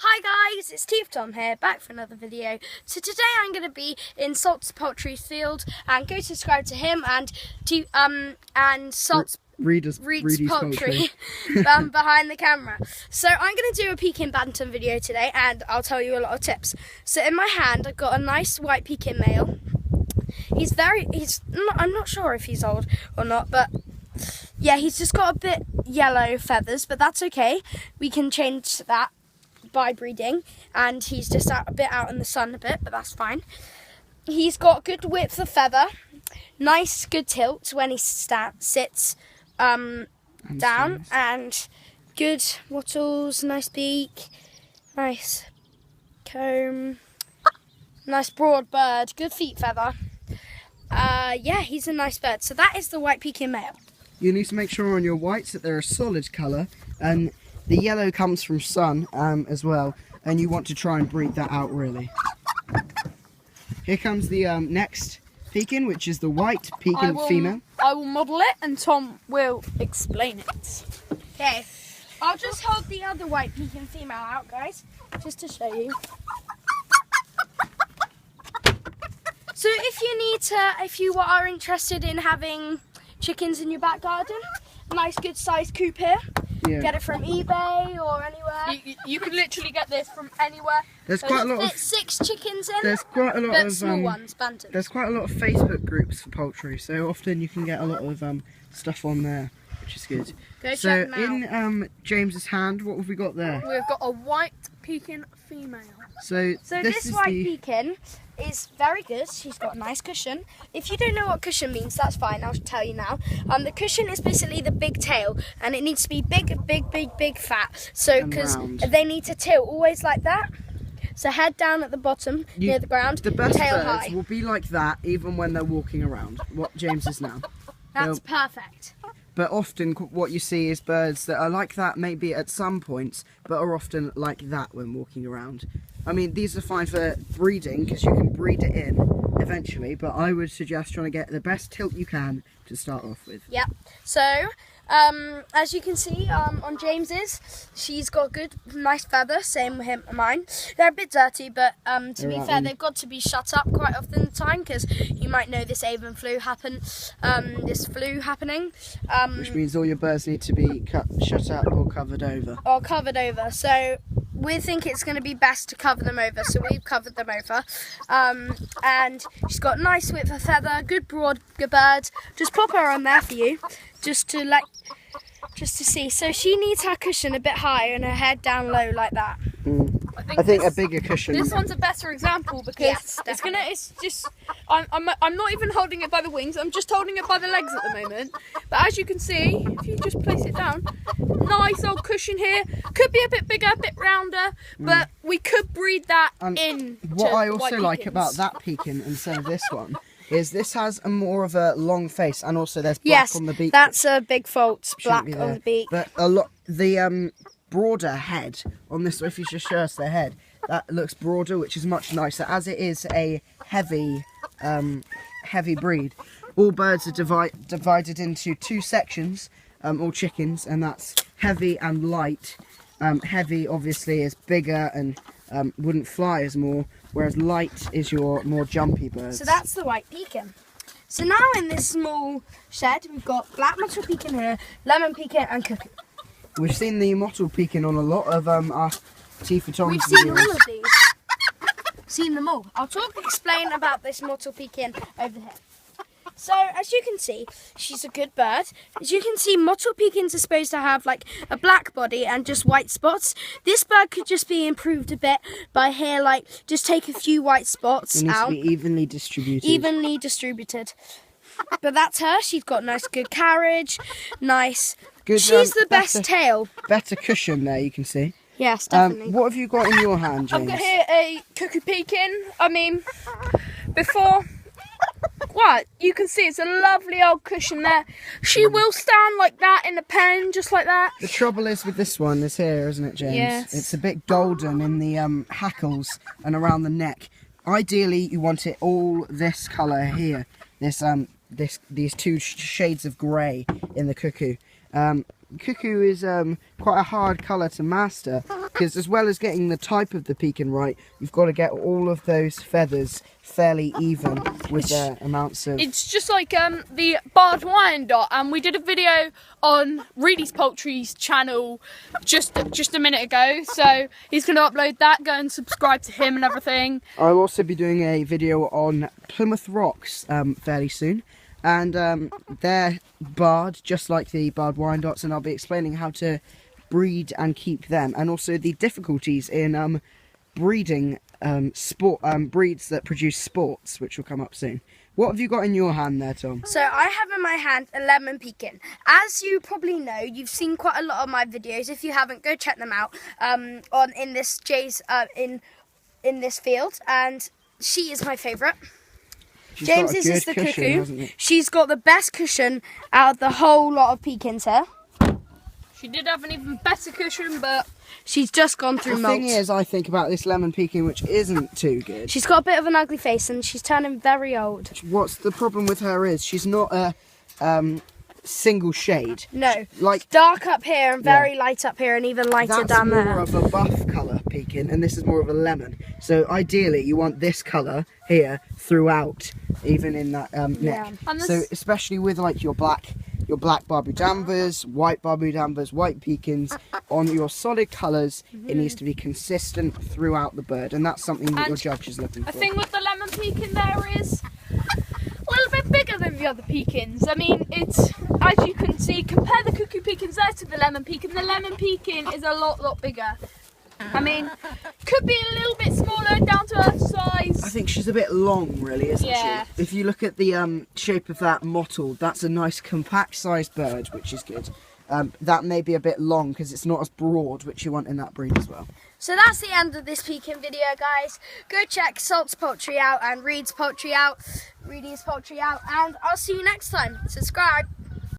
Hi guys, it's Steve Tom here, back for another video. So today I'm going to be in Salt's poultry field, and go subscribe to him and to Salt's Reed's poultry behind the camera. So I'm going to do a Pekin bantam video today, and I'll tell you a lot of tips. So in my hand I've got a nice white Pekin male. I'm not sure if he's old or not, but yeah, he's just got a bit yellow feathers, but that's okay. We can change that by breeding, and he's just a bit out in the sun a bit, but that's fine. He's got good width of feather, nice good tilt when he sits down, and good wattles, nice beak, nice comb, nice broad bird, good feet feather. Yeah, he's a nice bird. So that is the white Pekin male. You need to make sure on your whites that they're a solid colour, and the yellow comes from sun as well, and you want to try and breed that out really. Here comes the next Pekin, which is the white Pekin female. I will model it and Tom will explain it. Okay, I'll just hold the other white Pekin female out, guys, just to show you. So if you are interested in having chickens in your back garden, a nice good sized coop here. Yeah. Get it from eBay or anywhere. You can literally get this from anywhere. There's quite a lot of 6 chickens in. There's quite a lot of small ones, bantams. There's quite a lot of Facebook groups for poultry, so often you can get a lot of stuff on there, which is good. Go so check them out. in James's hand, what have we got there? We've got a white Pekin female. So this white Pekin is very good. She's got a nice cushion. If you don't know what cushion means, that's fine. I'll tell you now. The cushion is basically the big tail, and it needs to be big fat. So because they need to tilt always like that. So head down at the bottom near the ground. The best tail birds high will be like that even when they're walking around. What James is now. That's perfect. But often what you see is birds that are like that maybe at some points, but are often like that when walking around. I mean, these are fine for breeding because you can breed it in eventually, but I would suggest trying to get the best tilt you can to start off with. Yep. So, as you can see on James's, she's got good, nice feather, same with mine. They're a bit dirty, but to be fair, they've got to be shut up quite often the time, because you might know this avian flu happening. Which means all your birds need to be shut up or covered over. So we think it's going to be best to cover them over, so we've covered them over. And she's got nice width of feather, good broad bird. Just pop her on there for you, just to see. So she needs her cushion a bit higher and her head down low like that. I think a bigger cushion. This one's a better example because I'm not even holding it by the wings. I'm just holding it by the legs at the moment. But as you can see, if you just place it down, nice old cushion here. Could be a bit bigger, a bit rounder, but we could breed that in. What I also like about that Pekin instead of this one is this has a more of a long face, and also there's black on the beak. That's a big fault, black on the beak. But the broader head on this, if you just show us the head, that looks broader, which is much nicer, as it is a heavy breed. All birds are divided into 2 sections, all chickens, and that's heavy and light. Heavy obviously is bigger and wouldn't fly as more, whereas light is your more jumpy birds. So that's the white Pekin. So now in this small shed, we've got black mottled Pekin here, lemon Pekin, and cuckoo. We've seen the mottled Pekin on a lot of our T for Tom's We've videos. seen all of these. Seen them all. I'll explain about this mottled Pekin over here. So, as you can see, she's a good bird. As you can see, mottled Pekins are supposed to have like a black body and just white spots. This bird could just be improved a bit by here, like just take a few white spots out. It needs to be evenly distributed. But that's her. She's got nice, good carriage, nice. She's the best tail. Better cushion there, you can see. Yes, definitely. What have you got in your hand, James? I've got here a cuckoo Pekin. I mean, before. What? You can see it's a lovely old cushion there. She will stand like that in a pen, just like that. The trouble is with this one is here, isn't it, James? Yes. It's a bit golden in the hackles and around the neck. Ideally, you want it all this colour here. These 2 shades of grey in the cuckoo. cuckoo is quite a hard colour to master, because as well as getting the type of the Pekin right, you've got to get all of those feathers fairly even with their amounts of... It's just like the barred Wyandotte, and we did a video on Reedy's Poultry's channel just a minute ago, so he's going to upload that. Go and subscribe to him and everything. I'll also be doing a video on Plymouth Rocks fairly soon, and they're barred just like the barred Wyandottes, and I'll be explaining how to breed and keep them, and also the difficulties in breeding breeds that produce sports, which will come up soon. What have you got in your hand there, Tom? So I have in my hand a lemon Pekin. As you probably know, you've seen quite a lot of my videos. If you haven't, go check them out in this field, and she is my favourite. James's is the cuckoo. She's got the best cushion out of the whole lot of Pekins here. She did have an even better cushion, but she's just gone through molt. The thing is, I think about this lemon Pekin, which isn't too good. She's got a bit of an ugly face, and she's turning very old. What's the problem with her is she's not a single shade. No, like dark up here and very light up here, and even lighter down there. That's more of a buff colour Pekin, and this is more of a lemon. So ideally, you want this colour here throughout, even in that neck. So especially with like your black Barbudambas, white Barbudambas, white Pekins, on your solid colours, it needs to be consistent throughout the bird, and that's something that your judge is looking for. I think with the lemon Pekin there is a little bit bigger than the other Pekins. I mean, it's, as you can see, compare the cuckoo Pekins there to the lemon Pekin. The lemon Pekin is a lot bigger. I mean, could be a little bit smaller down to her size. I think she's a bit long, really, isn't she? If you look at the shape of that mottled, that's a nice compact sized bird, which is good. That may be a bit long because it's not as broad, which you want in that breed as well. So that's the end of this Pekin video, guys. Go check Salt's Poultry out and Reed's Poultry out, and I'll see you next time. Subscribe.